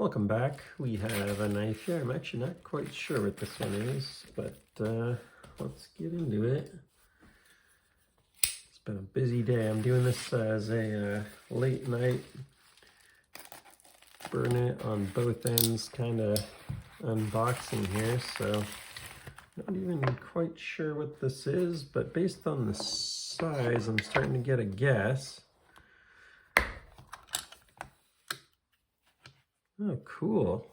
Welcome back. We have a knife here. I'm actually not quite sure what this one is, but let's get into it. It's been a busy day. I'm doing this as a late night, burn it on both ends kind of unboxing here. So not even quite sure what this is, but based on the size, I'm starting to get a guess. Oh, cool.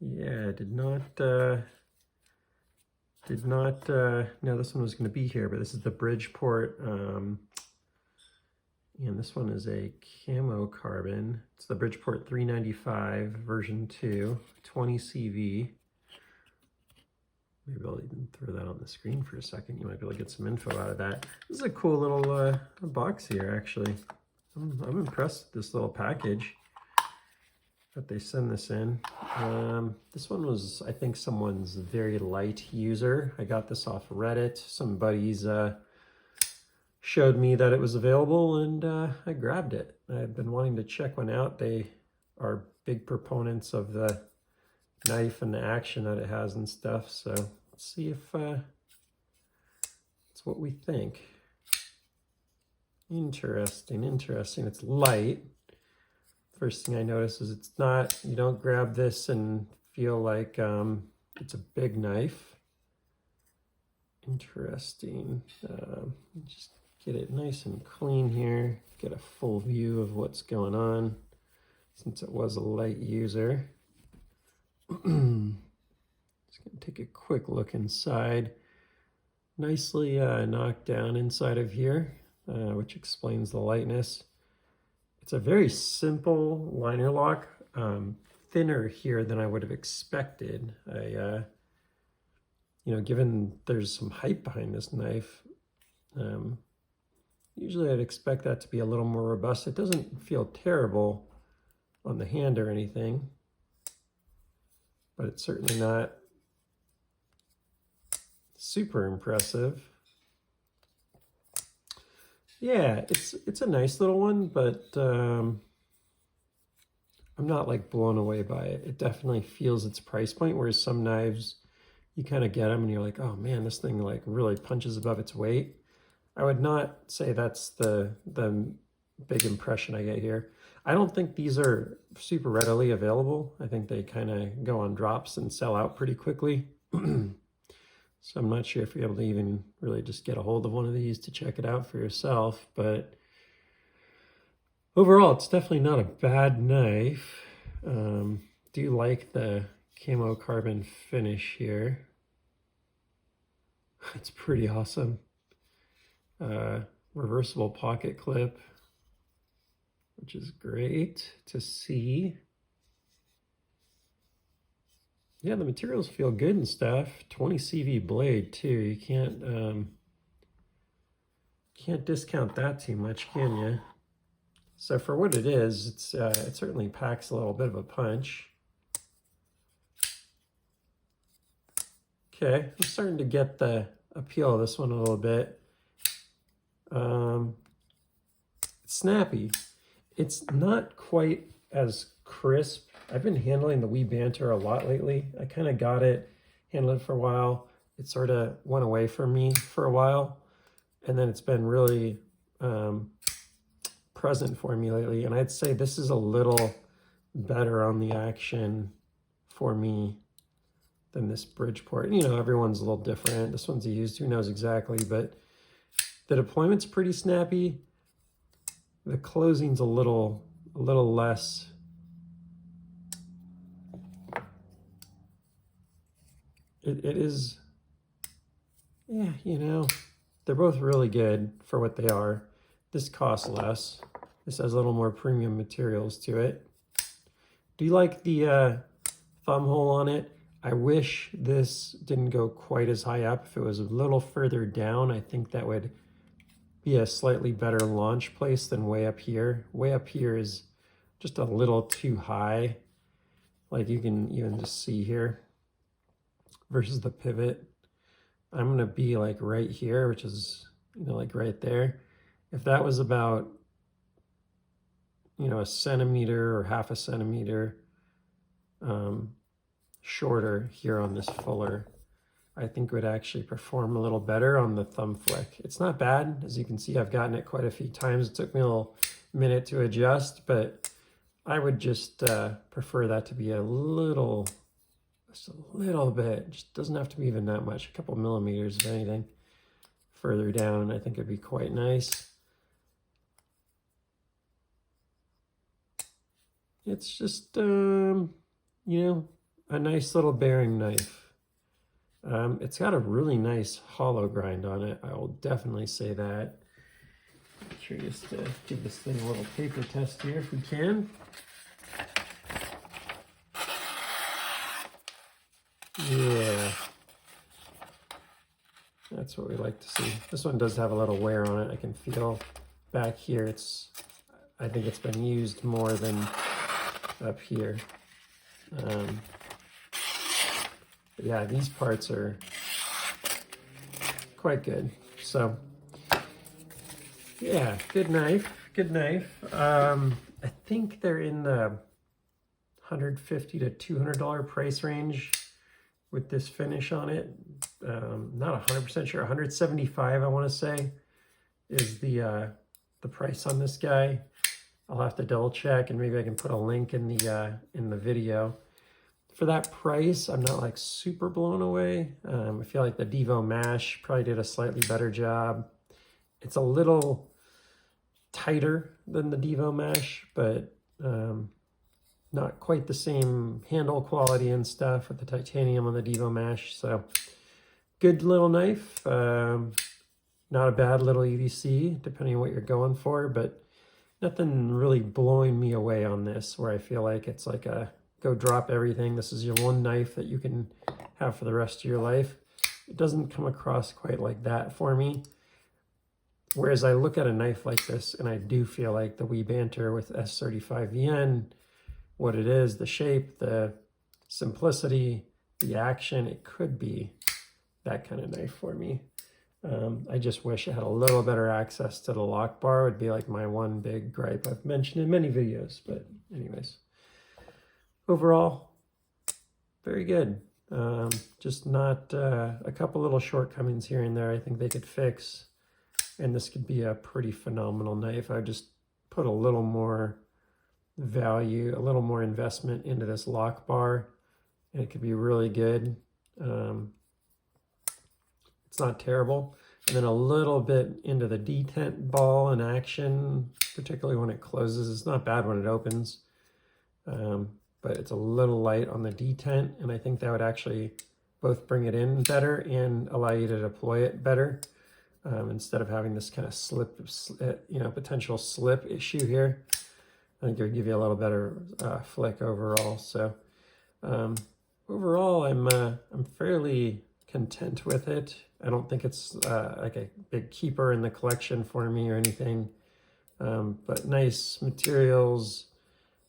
Yeah, did not know this one was going to be here, but this is the Bridgeport, and this one is a camo carbon. It's the Bridgeport 395 version 2, 20 CV. Maybe I'll even throw that on the screen for a second. You might be able to get some info out of that. This is a cool little box here, actually. I'm impressed with this little package that they send this in. This one was, I think, someone's very light user. I got this off Reddit. Some buddies showed me that it was available, and I grabbed it. I've been wanting to check one out. They are big proponents of the knife and the action that it has and stuff. So let's see if it's what we think. Interesting. It's light. First thing I notice is it's not, you don't grab this and feel like it's a big knife. Interesting. Just get it nice and clean here, get a full view of what's going on since it was a light user. Just gonna take a quick look inside. Nicely knocked down inside of here, which explains the lightness. It's a very simple liner lock, thinner here than I would have expected. Given there's some hype behind this knife, usually I'd expect that to be a little more robust. It doesn't feel terrible on the hand or anything, but it's certainly not super impressive. Yeah, it's a nice little one, but I'm not like blown away by it. It definitely feels its price point, whereas some knives, you kind of get them and you're like, oh man, this thing like really punches above its weight. I would not say that's the big impression I get here. I don't think these are super readily available. I think they kind of go on drops and sell out pretty quickly. So I'm not sure if you're able to even really just get a hold of one of these to check it out for yourself, but overall, it's definitely not a bad knife. Do like the camo carbon finish here. It's pretty awesome. Reversible pocket clip, which is great to see. Yeah, the materials feel good and stuff. 20 CV blade too. You can't discount that too much, can you? So for what it is, it certainly packs a little bit of a punch. Okay, I'm starting to get the appeal of this one a little bit. It's snappy. It's not quite as crisp. I've been handling the Wee Banter a lot lately. I kind of got it, handled it for a while. It sort of went away from me for a while. And then it's been really present for me lately. And I'd say this is a little better on the action for me than this Bridgeport. You know, everyone's a little different. This one's a used, who knows exactly, but the deployment's pretty snappy. The closing's a little less. It is, yeah, you know, they're both really good for what they are. This costs less. This has a little more premium materials to it. Do you like the thumb hole on it? I wish this didn't go quite as high up. If it was a little further down, I think that would be a slightly better launch place than way up here. Way up here is just a little too high. Like you can even just see here. Versus the pivot, I'm going to be like right here, which is, like right there. If that was about, a centimeter or half a centimeter shorter here on this fuller, I think would actually perform a little better on the thumb flick. It's not bad. As you can see, I've gotten it quite a few times. It took me a little minute to adjust, but I would just prefer that to be just a little bit. Just doesn't have to be even that much, a couple millimeters if anything. Further down, I think it'd be quite nice. It's just, you know, a nice little bearing knife. It's got a really nice hollow grind on it. I will definitely say that. I'm curious to give this thing a little paper test here if we can. Yeah. That's what we like to see. This one does have a little wear on it. I can feel back here. I think it's been used more than up here. But yeah, these parts are quite good. So yeah, good knife, good knife. I think they're in the $150 to $200 price range with this finish on it. Not 100% sure. 175, I want to say, is the price on this guy. I'll have to double check, and maybe I can put a link in the video. For that price, I'm not like super blown away. I feel like the Devo Mash probably did a slightly better job. It's a little tighter than the Devo Mash, but not quite the same handle quality and stuff with the titanium on the Devo Mash. So good little knife. Not a bad little EDC, depending on what you're going for, but nothing really blowing me away on this where I feel like it's like a go drop everything. This is your one knife that you can have for the rest of your life. It doesn't come across quite like that for me. Whereas I look at a knife like this and I do feel like the Wee Banter with S35VN, what it is, the shape, the simplicity, the action, it could be that kind of knife for me. I just wish I had a little better access to the lock bar. Would be like my one big gripe I've mentioned in many videos, but anyways. Overall, very good. Just not a couple little shortcomings here and there I think they could fix. And this could be a pretty phenomenal knife. I just put a little more value, a little more investment into this lock bar, and it could be really good. It's not terrible. And then a little bit into the detent ball and action, particularly when it closes. It's not bad when it opens, but it's a little light on the detent, and I think that would actually both bring it in better and allow you to deploy it better, instead of having this kind of slip, potential slip issue here. I think it would give you a little better flick overall. So overall, I'm fairly content with it. I don't think it's like a big keeper in the collection for me or anything, but nice materials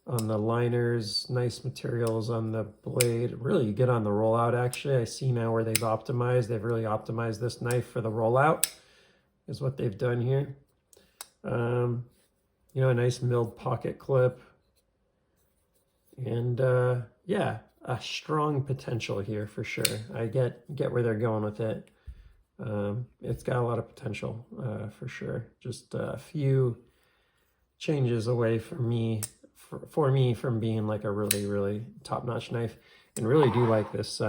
on the liners, nice materials on the blade. Really good on the rollout, actually. I see now where they've optimized. They've really optimized this knife for the rollout, is what they've done here. You know, a nice milled pocket clip. And yeah, a strong potential here for sure. I get where they're going with it. It's got a lot of potential for sure. Just a few changes away from me, for me from being like a really, really top-notch knife. And really do like this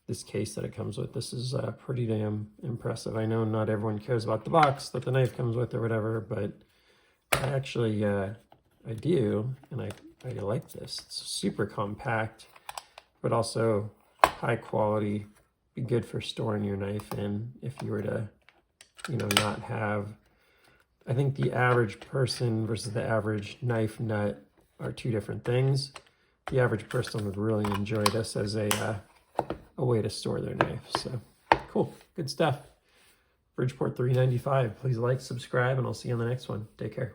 this case that it comes with. This is pretty damn impressive. I know not everyone cares about the box that the knife comes with or whatever, but I actually I do, and I like this. It's super compact, but also high quality. Be good for storing your knife in if you were to, you know, not have. I think the average person versus the average knife nut are two different things. The average person would really enjoy this as a way to store their knife. So cool, good stuff. Bridgeport 395. Please like, subscribe, and I'll see you on the next one. Take care.